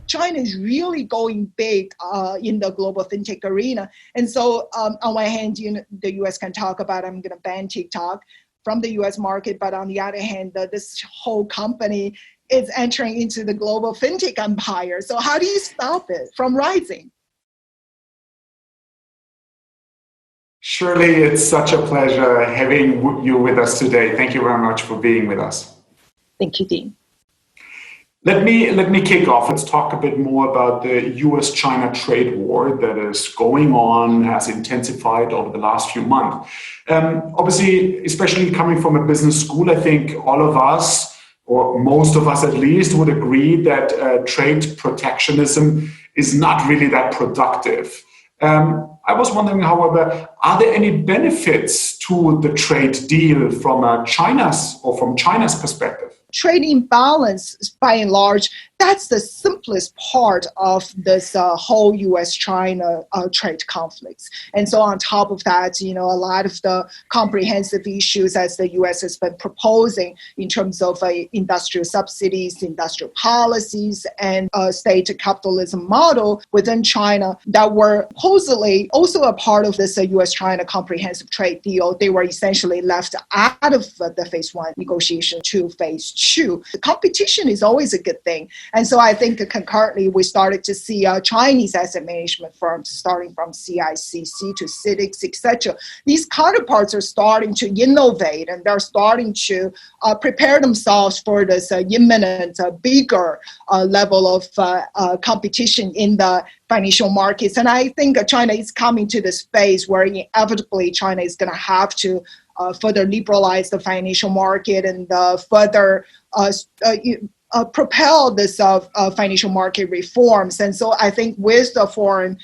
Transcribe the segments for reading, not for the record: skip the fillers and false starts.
China is really going big in the global fintech arena. And so on one hand, the US can talk about, I'm going to ban TikTok from the US market, but on the other hand, this whole company is entering into the global fintech empire. So how do you stop it from rising? Shirley, it's such a pleasure having you with us today. Thank you very much for being with us. Thank you, Dean. Let me kick off. Let's talk a bit more about the US-China trade war that is going on, has intensified over the last few months. Obviously, especially coming from a business school, I think all of us, or most of us at least, would agree that trade protectionism is not really that productive. I was wondering, however, are there any benefits to the trade deal from China's perspective? Trade imbalance, by and large, that's the simplest part of this whole US-China trade conflicts. And so on top of that, a lot of the comprehensive issues as the US has been proposing in terms of industrial subsidies, industrial policies, and state capitalism model within China that were supposedly also a part of this US-China comprehensive trade deal. They were essentially left out of the phase one negotiation to phase two. The competition is always a good thing. And so I think concurrently, we started to see Chinese asset management firms, starting from CICC to CITIC, etc. These counterparts are starting to innovate, and they're starting to prepare themselves for this imminent, bigger level of competition in the financial markets. And I think China is coming to this phase where inevitably China is going to have to further liberalize the financial market and further propel this financial market reforms. And so I think with the foreign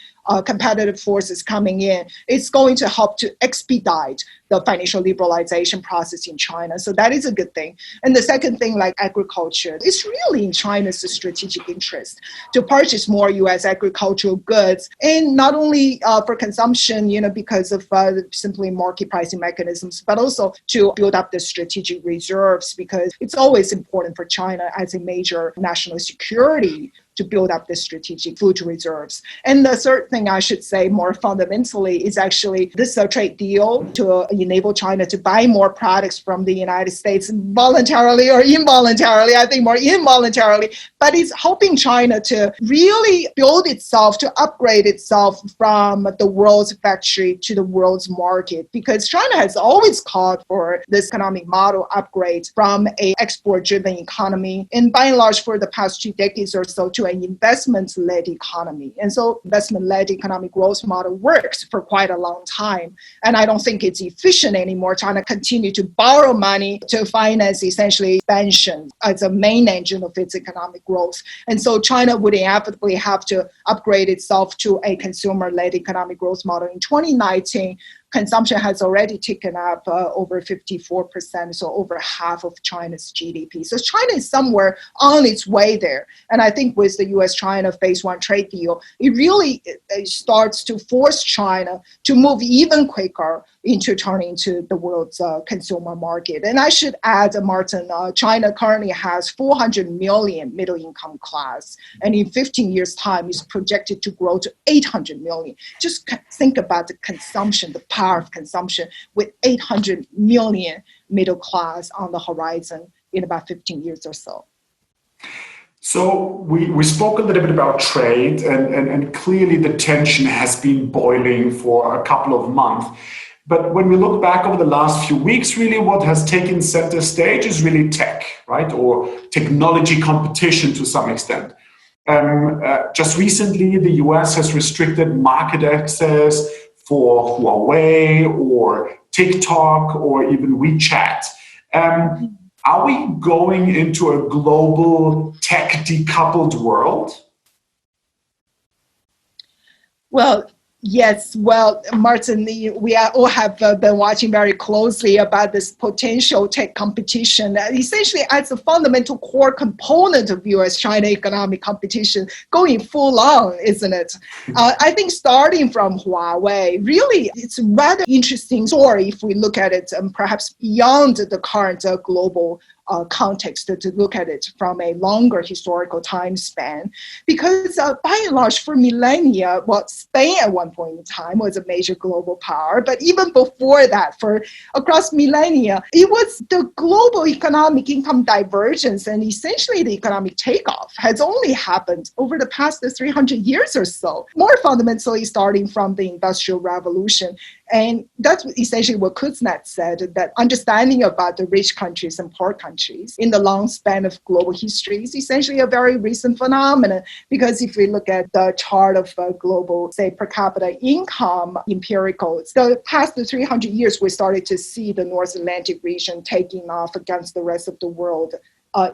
competitive forces coming in, it's going to help to expedite the financial liberalization process in China. So that is a good thing. And the second thing, like agriculture, it's really in China's strategic interest to purchase more U.S. agricultural goods, and not only for consumption, because of simply market pricing mechanisms, but also to build up the strategic reserves, because it's always important for China as a major national security to build up the strategic food reserves. And the third thing I should say more fundamentally is actually this trade deal to enable China to buy more products from the United States voluntarily or involuntarily, I think more involuntarily, but it's helping China to really build itself, to upgrade itself from the world's factory to the world's market, because China has always called for this economic model upgrade from an export-driven economy, and by and large for the past 2 decades or so, to an investment-led economy. And so investment-led economic growth model works for quite a long time. And I don't think it's efficient anymore. China continue to borrow money to finance essentially expansion as a main engine of its economic growth. And so China would inevitably have to upgrade itself to a consumer-led economic growth model. In 2019, consumption has already taken up over 54%, so over half of China's GDP. So China is somewhere on its way there. And I think with the US-China phase one trade deal, it really starts to force China to move even quicker into turning to the world's consumer market. And I should add, Martin, China currently has 400 million middle-income class, and in 15 years' time is projected to grow to 800 million. Just think about the consumption, the power of consumption, with 800 million middle class on the horizon in about 15 years or so. So we spoke a little bit about trade, and clearly the tension has been boiling for a couple of months. But when we look back over the last few weeks, really what has taken center stage is really tech, right? Or technology competition to some extent. Just recently, the US has restricted market access for Huawei or TikTok or even WeChat. Are we going into a global tech-decoupled world? Well, yes. Well, Martin, we all have been watching very closely about this potential tech competition, essentially as a fundamental core component of US-China economic competition going full on, isn't it? I think starting from Huawei, really, it's a rather interesting story if we look at it perhaps beyond the current global context to look at it from a longer historical time span. Because by and large, for millennia, Spain at one point in time was a major global power. But even before that, for across millennia, it was the global economic income divergence and essentially the economic takeoff has only happened over the past 300 years or so, more fundamentally starting from the Industrial Revolution. And that's essentially what Kuznets said, that understanding about the rich countries and poor countries in the long span of global history is essentially a very recent phenomenon. Because if we look at the chart of global, say, per capita income empiricals, the past 300 years, we started to see the North Atlantic region taking off against the rest of the world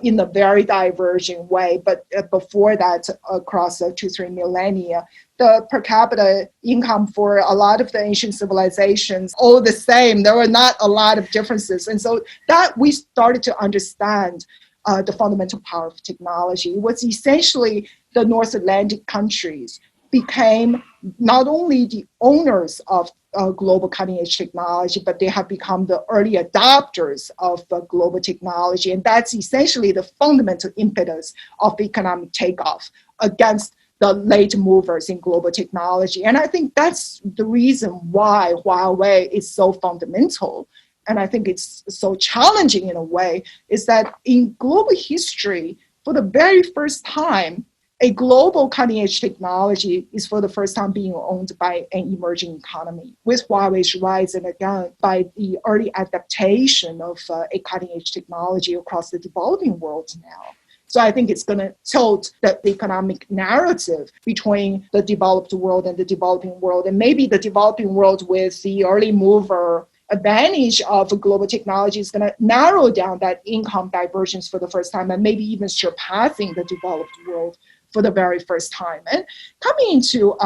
in a very diverging way. But before that, across 2-3 millennia, the per capita income for a lot of the ancient civilizations, all the same. There were not a lot of differences. And so that we started to understand the fundamental power of technology. It was essentially the North Atlantic countries became not only the owners of global cutting-edge technology, but they have become the early adopters of global technology. And that's essentially the fundamental impetus of economic takeoff against the late movers in global technology. And I think that's the reason why Huawei is so fundamental. And I think it's so challenging in a way, is that in global history, for the very first time, a global cutting-edge technology is for the first time being owned by an emerging economy, with Huawei's rise and again by the early adaptation of a cutting-edge technology across the developing world now. So I think it's going to tilt the economic narrative between the developed world and the developing world, and maybe the developing world with the early mover advantage of global technology is going to narrow down that income divergence for the first time, and maybe even surpassing the developed world for the very first time. And coming into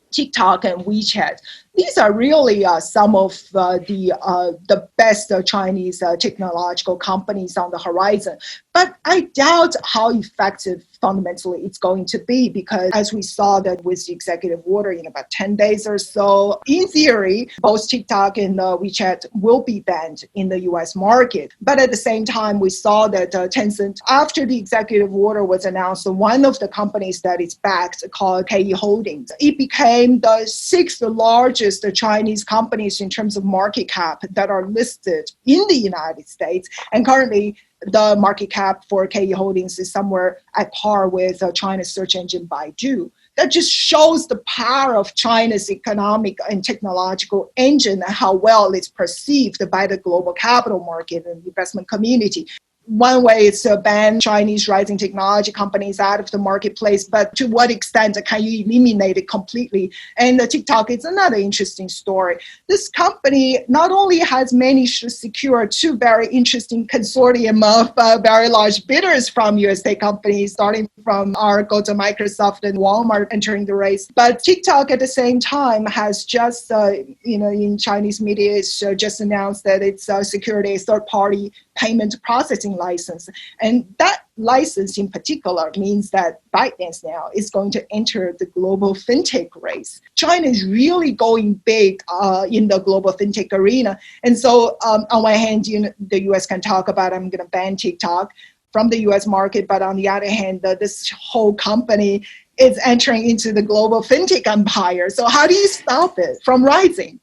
TikTok and WeChat, these are really some of the best Chinese technological companies on the horizon. But I doubt how effective fundamentally it's going to be, because as we saw that with the executive order in about 10 days or so, in theory, both TikTok and WeChat will be banned in the US market. But at the same time, we saw that Tencent, after the executive order was announced, one of the companies that is backed, called KE Holdings, it became the sixth largest Chinese companies in terms of market cap that are listed in the United States. And currently, the market cap for KE Holdings is somewhere at par with China's search engine Baidu. That just shows the power of China's economic and technological engine and how well it's perceived by the global capital market and investment community. One way is to ban Chinese rising technology companies out of the marketplace, but to what extent can you eliminate it completely? And TikTok is another interesting story. This company not only has managed to secure two very interesting consortium of very large bidders from USA companies, starting from Oracle to Microsoft and Walmart entering the race, but TikTok at the same time has just, in Chinese media, it's just announced that it's secured a third-party payment processing license. And that license in particular means that ByteDance now is going to enter the global fintech race. China is really going big in the global fintech arena. And so on one hand, the US can talk about, I'm going to ban TikTok from the US market. But on the other hand, this whole company is entering into the global fintech empire. So how do you stop it from rising?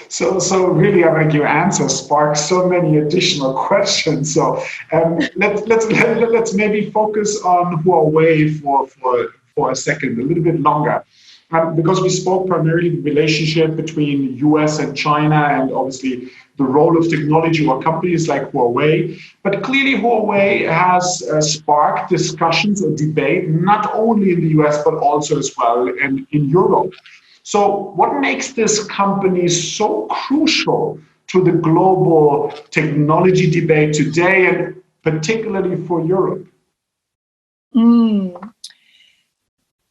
So really, I think your answer sparks so many additional questions. So let's maybe focus on Huawei for a second, a little bit longer, because we spoke primarily the relationship between US and China, and obviously the role of technology or companies like Huawei. But clearly, Huawei has sparked discussions or debate not only in the US but also as well in Europe. So what makes this company so crucial to the global technology debate today, and particularly for Europe?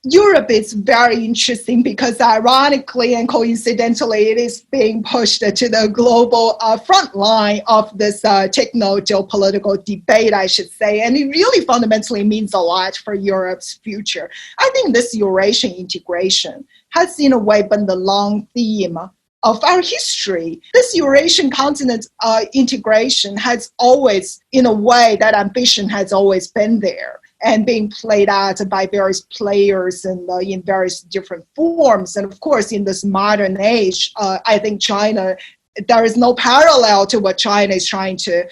Europe is very interesting because ironically and coincidentally, it is being pushed to the global front line of this techno-geopolitical debate, I should say. And it really fundamentally means a lot for Europe's future. I think this Eurasian integration has in a way been the long theme of our history. This Eurasian continent integration has always, in a way, that ambition has always been there and being played out by various players and in various different forms. And of course, in this modern age, I think China, there is no parallel to what China is trying to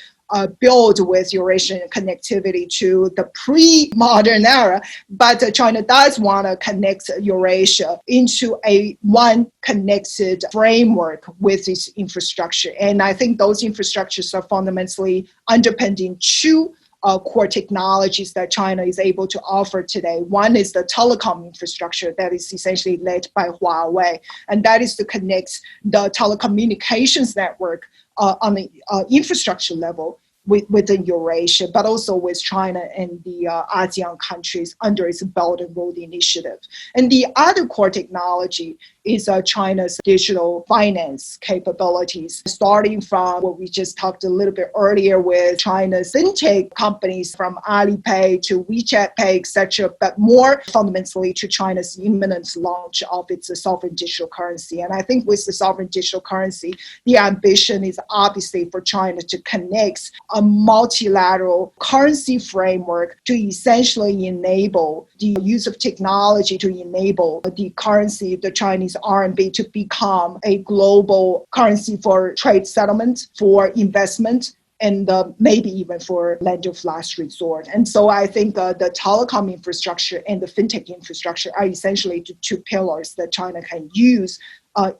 build with Eurasian connectivity to the pre-modern era, but China does want to connect Eurasia into a one connected framework with its infrastructure. And I think those infrastructures are fundamentally underpinning two core technologies that China is able to offer today. One is the telecom infrastructure that is essentially led by Huawei, and that is to connect the telecommunications network on the infrastructure level within Eurasia, but also with China and the ASEAN countries under its Belt and Road Initiative. And the other core technology is China's digital finance capabilities, starting from what we just talked a little bit earlier with China's fintech companies from Alipay to WeChat Pay, etc., but more fundamentally to China's imminent launch of its sovereign digital currency. And I think with the sovereign digital currency, the ambition is obviously for China to connect a multilateral currency framework to essentially enable the use of technology to enable the currency, the Chinese RMB, to become a global currency for trade settlement, for investment, and maybe even for land of last resort. And so I think the telecom infrastructure and the fintech infrastructure are essentially the two pillars that China can use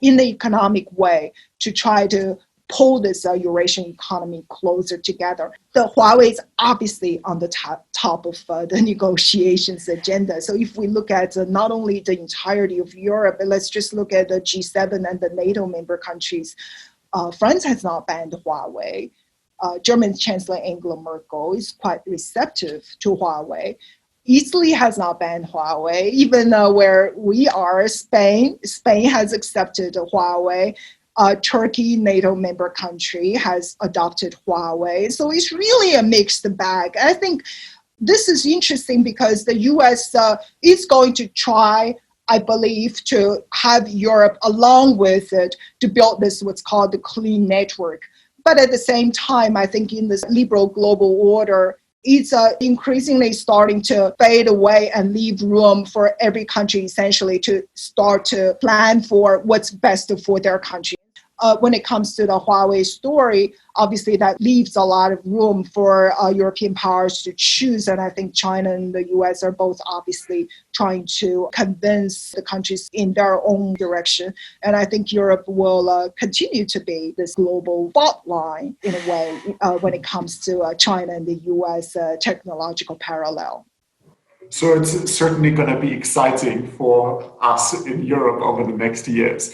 in the economic way to try to pull this Eurasian economy closer together. The Huawei is obviously on the top of the negotiations agenda. So if we look at not only the entirety of Europe, but let's just look at the G7 and the NATO member countries. France has not banned Huawei. German Chancellor Angela Merkel is quite receptive to Huawei. Italy has not banned Huawei, even where we are, Spain has accepted Huawei. Turkey, NATO member country, has adopted Huawei. So it's really a mixed bag. I think this is interesting because the US is going to try, I believe, to have Europe along with it to build this what's called the clean network. But at the same time, I think in this liberal global order, it's increasingly starting to fade away and leave room for every country essentially to start to plan for what's best for their country. When it comes to the Huawei story, obviously that leaves a lot of room for European powers to choose. And I think China and the US are both obviously trying to convince the countries in their own direction. And I think Europe will continue to be this global fault line in a way when it comes to China and the US technological parallel. So it's certainly going to be exciting for us in Europe over the next years.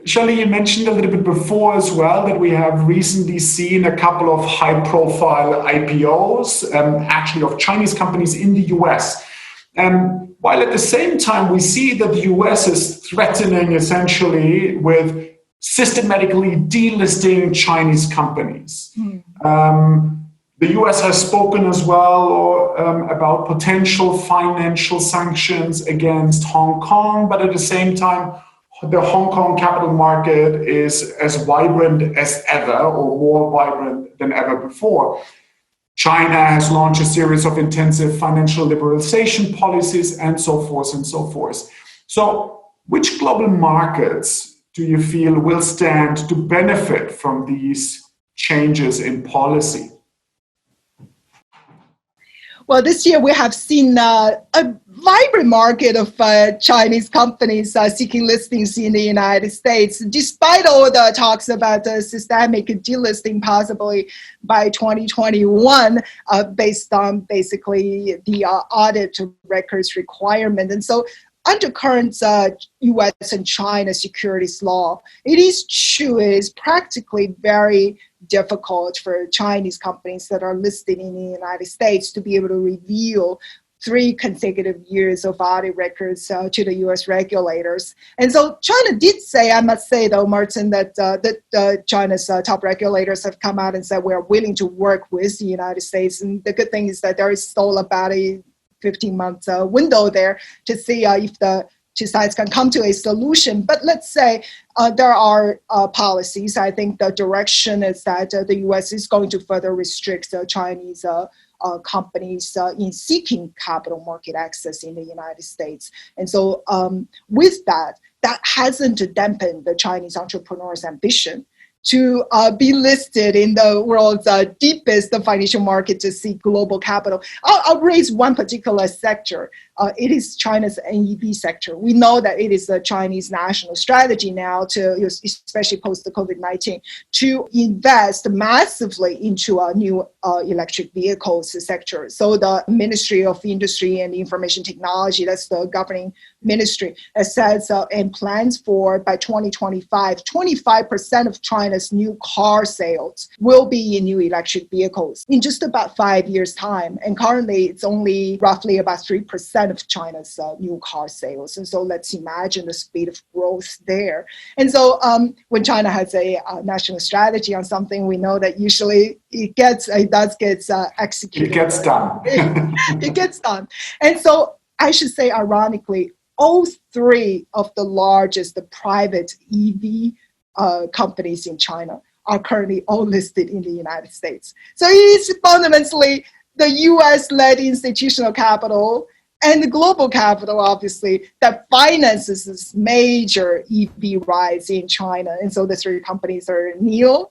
Shirley, you mentioned a little bit before as well that we have recently seen a couple of high-profile IPOs, actually of Chinese companies in the US. While at the same time we see that the US is threatening essentially with systematically delisting Chinese companies. The US has spoken as well about potential financial sanctions against Hong Kong, but at the same time, the Hong Kong capital market is as vibrant as ever, or more vibrant than ever before. China has launched a series of intensive financial liberalization policies and so forth and so forth. So which global markets do you feel will stand to benefit from these changes in policy? Well, this year we have seen a vibrant market of Chinese companies seeking listings in the United States, despite all the talks about systemic delisting possibly by 2021, based on basically the audit records requirement. And so under current US and China securities law, it is true, it is practically very difficult for Chinese companies that are listed in the United States to be able to reveal 3 consecutive years of audit records to the US regulators. And so China did say, I must say though, Martin, that China's top regulators have come out and said we're willing to work with the United States. And the good thing is that there is still about a 15-month window there to see if the two sides can come to a solution. But let's say there are policies. I think the direction is that the U.S. is going to further restrict Chinese companies in seeking capital market access in the United States. And so with that hasn't dampened the Chinese entrepreneurs' ambition to be listed in the world's deepest financial market to seek global capital. I'll raise one particular sector. It is China's NEV sector. We know that it is the Chinese national strategy now to, especially post the COVID-19, to invest massively into a new electric vehicles sector. So the Ministry of Industry and Information Technology, that's the governing ministry, says and plans for by 2025, 25% of China's new car sales will be in new electric vehicles in just about 5 years' time. And currently, it's only roughly about 3% of China's new car sales. And so let's imagine the speed of growth there. And so when China has a national strategy on something, we know that usually it does get executed. It gets done. It gets done. And so I should say, ironically, all three of the largest private EV companies in China are currently all listed in the United States. So it is fundamentally the US-led institutional capital and the global capital, obviously, that finances this major EV rise in China. And so the three companies are NIO,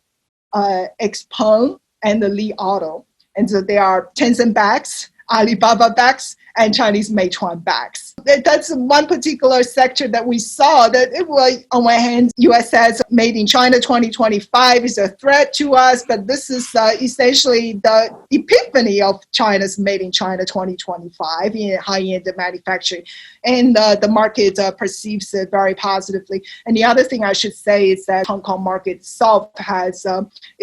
XPeng, and the Li Auto. And so they are Tencent backs, Alibaba backs, and Chinese Meituan backs. That's one particular sector that we saw that it was, on one hand, US says made in China 2025 is a threat to us, but this is essentially the epiphany of China's made in China 2025 in high-end manufacturing. And the market perceives it very positively. And the other thing I should say is that Hong Kong market itself has,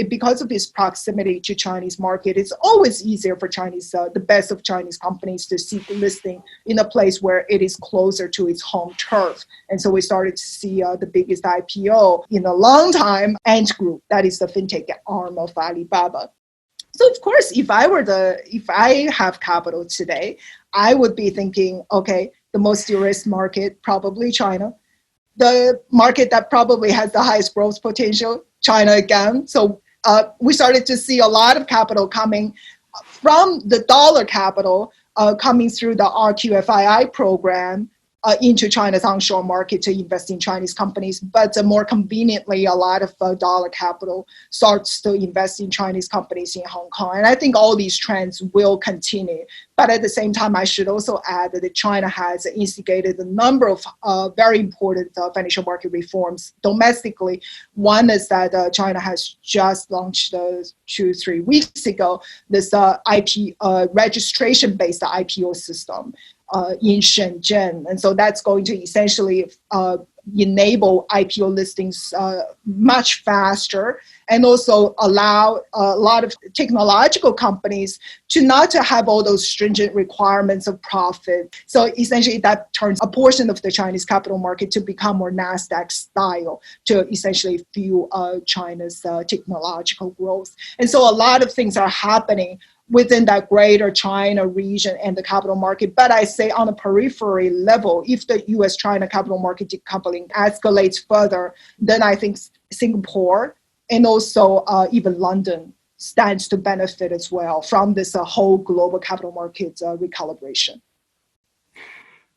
because of its proximity to Chinese market, it's always easier for Chinese, the best of Chinese companies to seek listing in a place where it is closer to its home turf. And so we started to see the biggest IPO in a long time, Ant Group, that is the fintech arm of Alibaba. So of course, if I have capital today, I would be thinking, okay, the most de-risked market, probably China. The market that probably has the highest growth potential, China again. So we started to see a lot of capital coming from the dollar capital coming through the RQFII program into China's onshore market to invest in Chinese companies. But more conveniently, a lot of dollar capital starts to invest in Chinese companies in Hong Kong. And I think all these trends will continue. But at the same time, I should also add that China has instigated a number of very important financial market reforms domestically. One is that China has just launched 2-3 weeks ago this registration-based IPO system in Shenzhen. And so that's going to essentially enable IPO listings much faster and also allow a lot of technological companies to not to have all those stringent requirements of profit. So essentially that turns a portion of the Chinese capital market to become more NASDAQ style to essentially fuel China's technological growth. And so a lot of things are happening within that greater China region and the capital market. But I say on a periphery level, if the US-China capital market decoupling escalates further, then I think Singapore and also even London stands to benefit as well from this whole global capital market recalibration.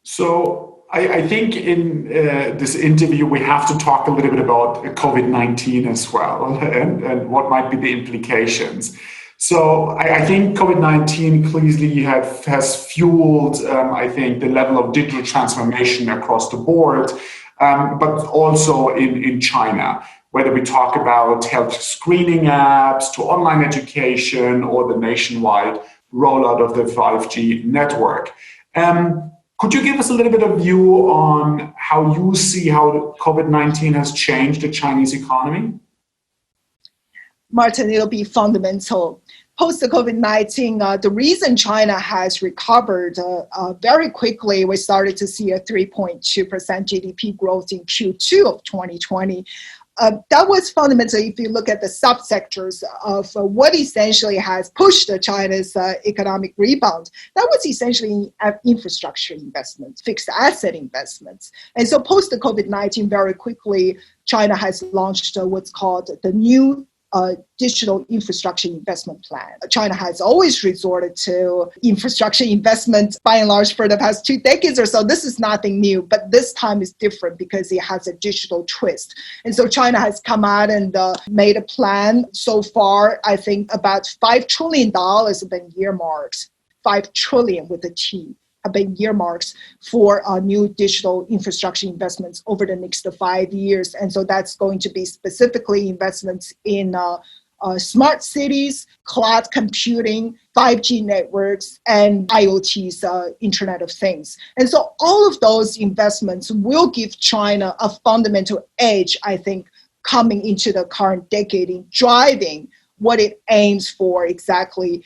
So I think in this interview, we have to talk a little bit about COVID-19 as well and what might be the implications. So I think COVID-19 clearly has fueled, I think, the level of digital transformation across the board, but also in China, whether we talk about health screening apps to online education or the nationwide rollout of the 5G network. Could you give us a little bit of view on how you see how COVID-19 has changed the Chinese economy? Martin, it'll be fundamental. Post the COVID-19, the reason China has recovered very quickly, we started to see a 3.2% GDP growth in Q2 of 2020. that was fundamentally, if you look at the subsectors of what essentially has pushed China's economic rebound, that was essentially infrastructure investments, fixed asset investments. And so post the COVID-19, very quickly, China has launched what's called the new digital infrastructure investment plan. China has always resorted to infrastructure investment by and large for the past 2 decades or so. This is nothing new, but this time is different because it has a digital twist. And so China has come out and made a plan. So far, I think about $5 trillion have been earmarked, 5 trillion with a T. Have been earmarks for new digital infrastructure investments over the next 5 years. And so that's going to be specifically investments in smart cities, cloud computing, 5G networks, and IoT's Internet of Things. And so all of those investments will give China a fundamental edge, I think, coming into the current decade in driving what it aims for exactly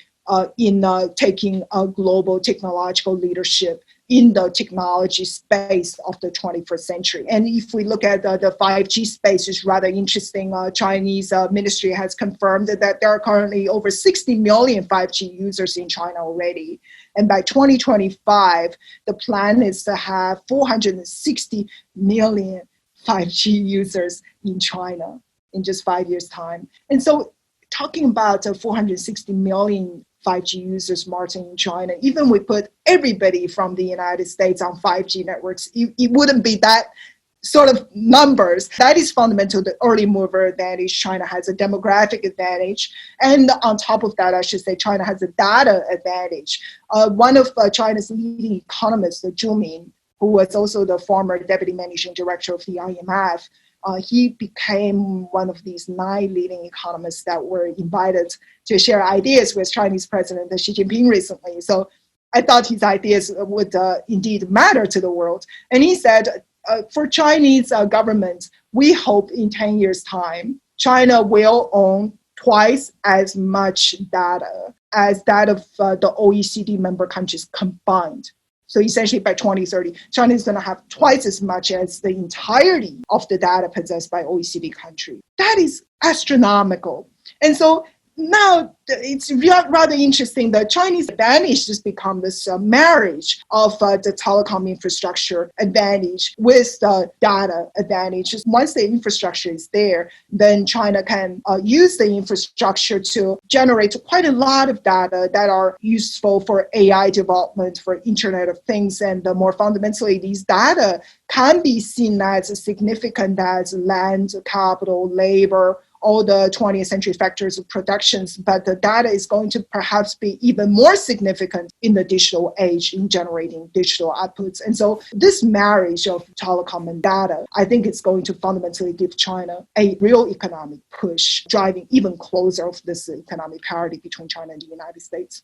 in taking a global technological leadership in the technology space of the 21st century. And if we look at the 5G space, it's rather interesting. Chinese ministry has confirmed that there are currently over 60 million 5G users in China already. And by 2025, the plan is to have 460 million 5G users in China in just 5 years' time. And so talking about 460 million 5G users, Martin, in China, even we put everybody from the United States on 5G networks, it wouldn't be that sort of numbers. That is fundamental, the early mover advantage. China has a demographic advantage. And on top of that, I should say, China has a data advantage. One of China's leading economists, Zhu Min, who was also the former deputy managing director of the IMF, he became one of these 9 leading economists that were invited to share ideas with Chinese President Xi Jinping recently. So I thought his ideas would indeed matter to the world. And he said, for Chinese government, we hope in 10 years' time, China will own twice as much data as that of the OECD member countries combined. So essentially by 2030, China is going to have twice as much as the entirety of the data possessed by OECD countries. That is astronomical. And so now it's rather interesting. The Chinese advantage has become this marriage of the telecom infrastructure advantage with the data advantage. Once the infrastructure is there, then China can use the infrastructure to generate quite a lot of data that are useful for AI development, for Internet of Things, and more fundamentally, these data can be seen as significant as land, capital, labor, all the 20th century factors of productions, but the data is going to perhaps be even more significant in the digital age in generating digital outputs. And so this marriage of telecom and data, I think it's going to fundamentally give China a real economic push, driving even closer of this economic parity between China and the United States.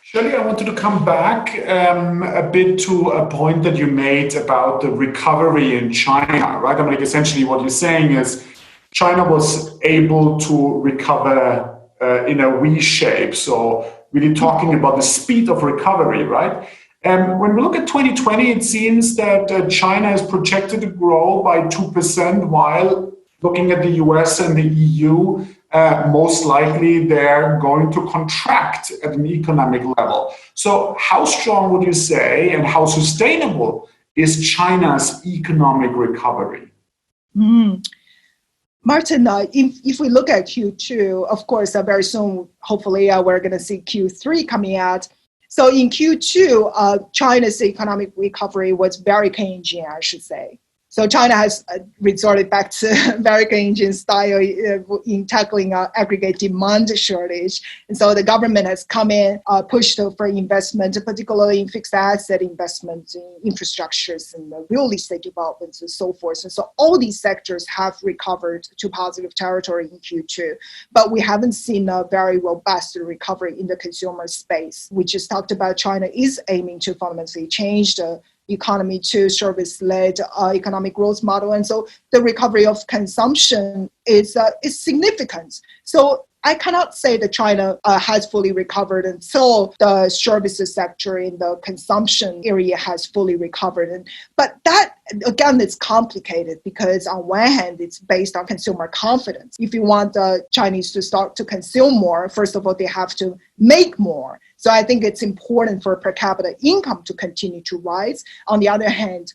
Shirley, I wanted to come back a bit to a point that you made about the recovery in China, right? I mean, essentially what you're saying is China was able to recover in a V shape. So really talking about the speed of recovery, right? When we look at 2020, it seems that China is projected to grow by 2%, while looking at the US and the EU, most likely they're going to contract at an economic level. So how strong would you say and how sustainable is China's economic recovery? Martin, if we look at Q2, of course, very soon, hopefully, we're going to see Q3 coming out. So in Q2, China's economic recovery was very Keynesian, I should say. So China has resorted back to American engine style in tackling aggregate demand shortage. And so the government has come in, pushed for investment, particularly in fixed asset investments, in infrastructures and real estate developments and so forth. And so all these sectors have recovered to positive territory in Q2. But we haven't seen a very robust recovery in the consumer space. We just talked about China is aiming to fundamentally change the economy to service-led economic growth model. And so the recovery of consumption is significant. So I cannot say that China has fully recovered until the services sector in the consumption area has fully recovered. But that again, it's complicated because on one hand, it's based on consumer confidence. If you want the Chinese to start to consume more, first of all, they have to make more. So I think it's important for per capita income to continue to rise. On the other hand,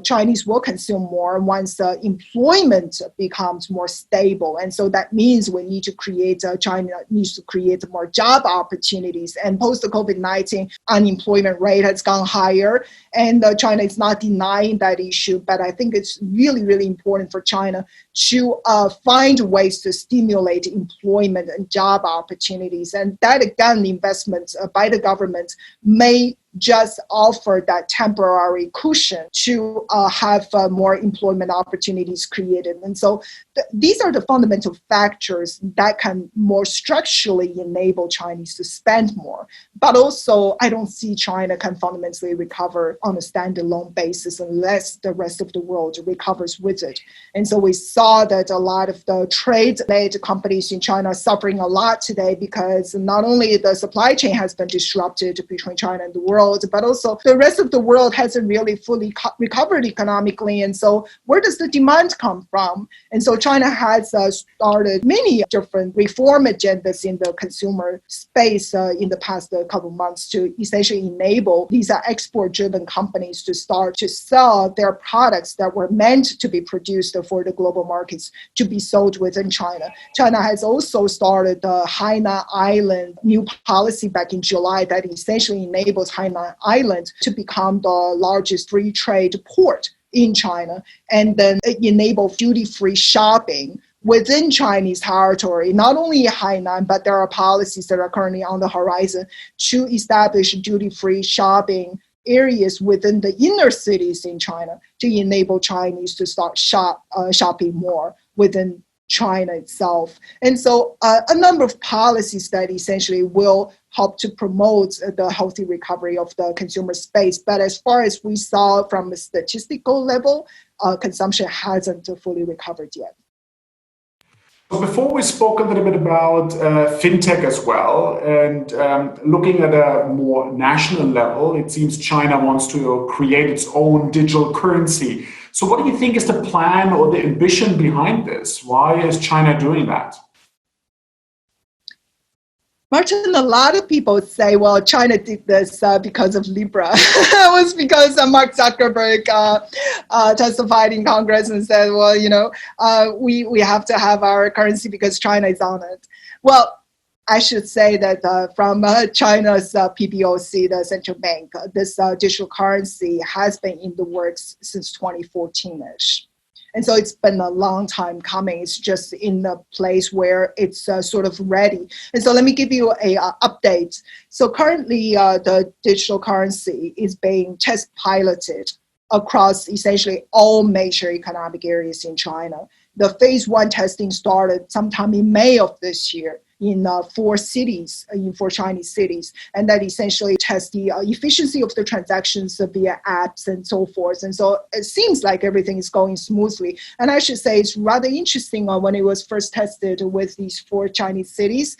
Chinese will consume more once employment becomes more stable. And so that means we need to create, China needs to create more job opportunities. And post the COVID-19, unemployment rate has gone higher. And China is not denying that issue. But I think it's really, really important for China to find ways to stimulate employment and job opportunities. And that, again, investments by the government may just offer that temporary cushion to have more employment opportunities created. And so these are the fundamental factors that can more structurally enable Chinese to spend more. But also, I don't see China can fundamentally recover on a standalone basis unless the rest of the world recovers with it. And so we saw that a lot of the trade-led companies in China are suffering a lot today because not only the supply chain has been disrupted between China and the world, but also the rest of the world hasn't really fully recovered economically. And so where does the demand come from? And so China has started many different reform agendas in the consumer space in the past couple of months to essentially enable these export-driven companies to start to sell their products that were meant to be produced for the global markets to be sold within China. China has also started the Hainan Island new policy back in July that essentially enables Hainan Island to become the largest free trade port in China, and then enable duty-free shopping within Chinese territory, not only Hainan, but there are policies that are currently on the horizon to establish duty-free shopping areas within the inner cities in China to enable Chinese to start shopping more within China itself. And so a number of policies that essentially will help to promote the healthy recovery of the consumer space. But as far as we saw from a statistical level, consumption hasn't fully recovered yet. Before we spoke a little bit about fintech as well, and looking at a more national level, it seems China wants to create its own digital currency. So what do you think is the plan or the ambition behind this? Why is China doing that? Martin, a lot of people say, well, China did this because of Libra. It was because Mark Zuckerberg testified in Congress and said, well, we have to have our currency because China is on it. Well, I should say that from China's PBOC, the central bank, this digital currency has been in the works since 2014-ish. And so it's been a long time coming. It's just in a place where it's sort of ready. And so let me give you a update. So currently, the digital currency is being test piloted across essentially all major economic areas in China. The phase 1 testing started sometime in May of this year in 4 cities, in 4 Chinese cities, and that essentially tests the efficiency of the transactions via apps and so forth. And so it seems like everything is going smoothly. And I should say it's rather interesting when it was first tested with these 4 Chinese cities.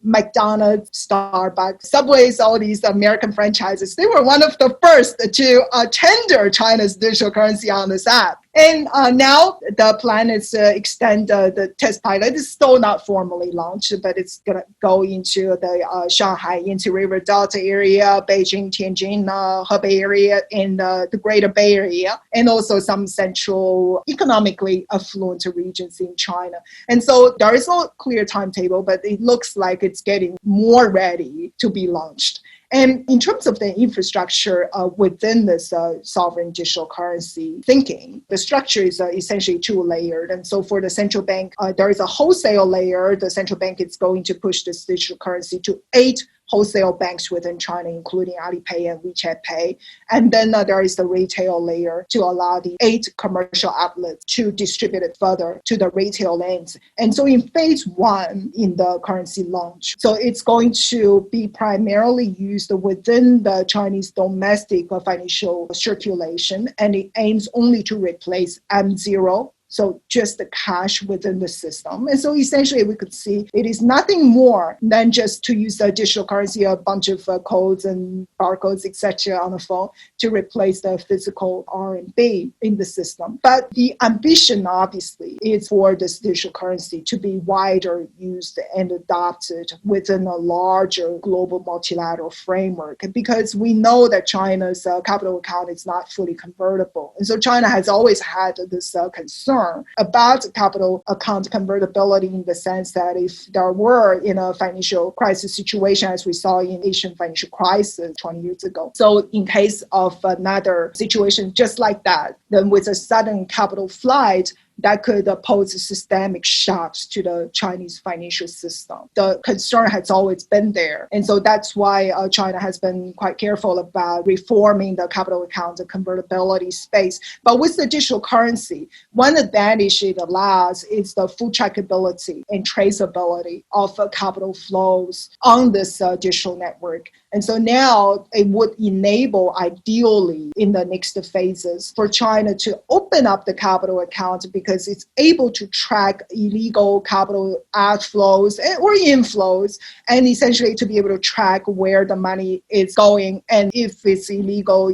McDonald's, Starbucks, Subways, all these American franchises, they were one of the first to tender China's digital currency on this app. And now the plan is to extend the test pilot. It's still not formally launched, but it's going to go into the Shanghai into River Delta area, Beijing, Tianjin, Hebei area, and the Greater Bay Area, and also some central economically affluent regions in China. And so there is no clear timetable, but it looks like it's getting more ready to be launched. And in terms of the infrastructure within this sovereign digital currency thinking, the structure is essentially 2-layered. And so for the central bank, there is a wholesale layer. The central bank is going to push this digital currency to 8 wholesale banks within China, including Alipay and WeChat Pay. And then there is the retail layer to allow the 8 commercial outlets to distribute it further to the retail lanes. And so in phase 1 in the currency launch, so it's going to be primarily used within the Chinese domestic financial circulation, and it aims only to replace M0 So just the cash within the system. And so essentially we could see it is nothing more than just to use the digital currency, a bunch of codes and barcodes, etc. on the phone to replace the physical RMB in the system. But the ambition, obviously, is for this digital currency to be wider used and adopted within a larger global multilateral framework, because we know that China's capital account is not fully convertible. And so China has always had this concern about capital account convertibility, in the sense that if there were in a financial crisis situation, as we saw in Asian financial crisis 20 years ago. So in case of another situation just like that, then with a sudden capital flight, that could pose systemic shocks to the Chinese financial system. The concern has always been there. And so that's why China has been quite careful about reforming the capital account convertibility space. But with the digital currency, one advantage it allows is the full trackability and traceability of capital flows on this digital network. And so now it would enable, ideally, in the next phases, for China to open up the capital account, because it's able to track illegal capital outflows or inflows, and essentially to be able to track where the money is going. And if it's illegal,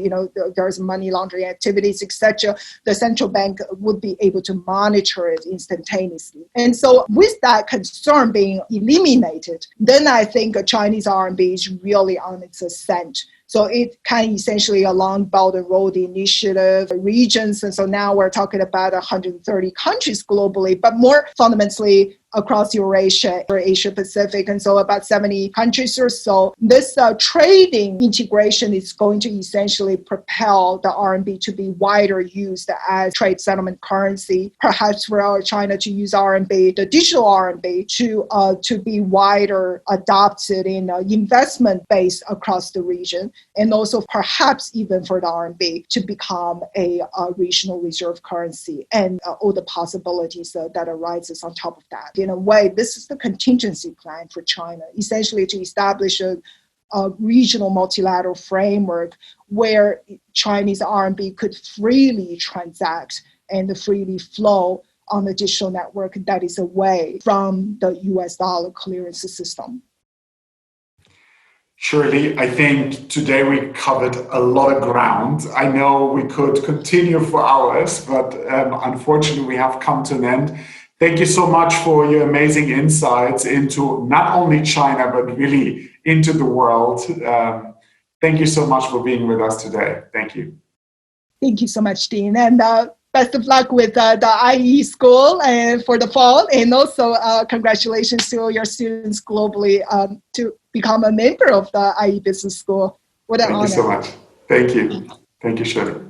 there's money laundering activities, etc., the central bank would be able to monitor it instantaneously. And so with that concern being eliminated, then I think Chinese RMB is really on its ascent. So it can essentially, along Belt and Road Initiative regions, and so now we're talking about 130 countries globally, but more fundamentally across Eurasia or Asia Pacific, and so about 70 countries or so. This trading integration is going to essentially propel the RMB to be wider used as trade settlement currency, perhaps for China to use RMB, the digital RMB, to be wider adopted in investment base across the region, and also perhaps even for the RMB to become a regional reserve currency, and all the possibilities that arises on top of that. In a way, this is the contingency plan for China, essentially to establish a regional multilateral framework where Chinese RMB could freely transact and freely flow on the digital network that is away from the US dollar clearance system. Shirley, I think today we covered a lot of ground. I know we could continue for hours, but unfortunately we have come to an end. Thank you so much for your amazing insights into not only China, but really into the world. Thank you so much for being with us today. Thank you. Thank you so much, Dean. And best of luck with the IE school for the fall. And also congratulations to all your students globally to become a member of the IE Business School. What an honor. Thank you so much. Thank you. Thank you, Shirley.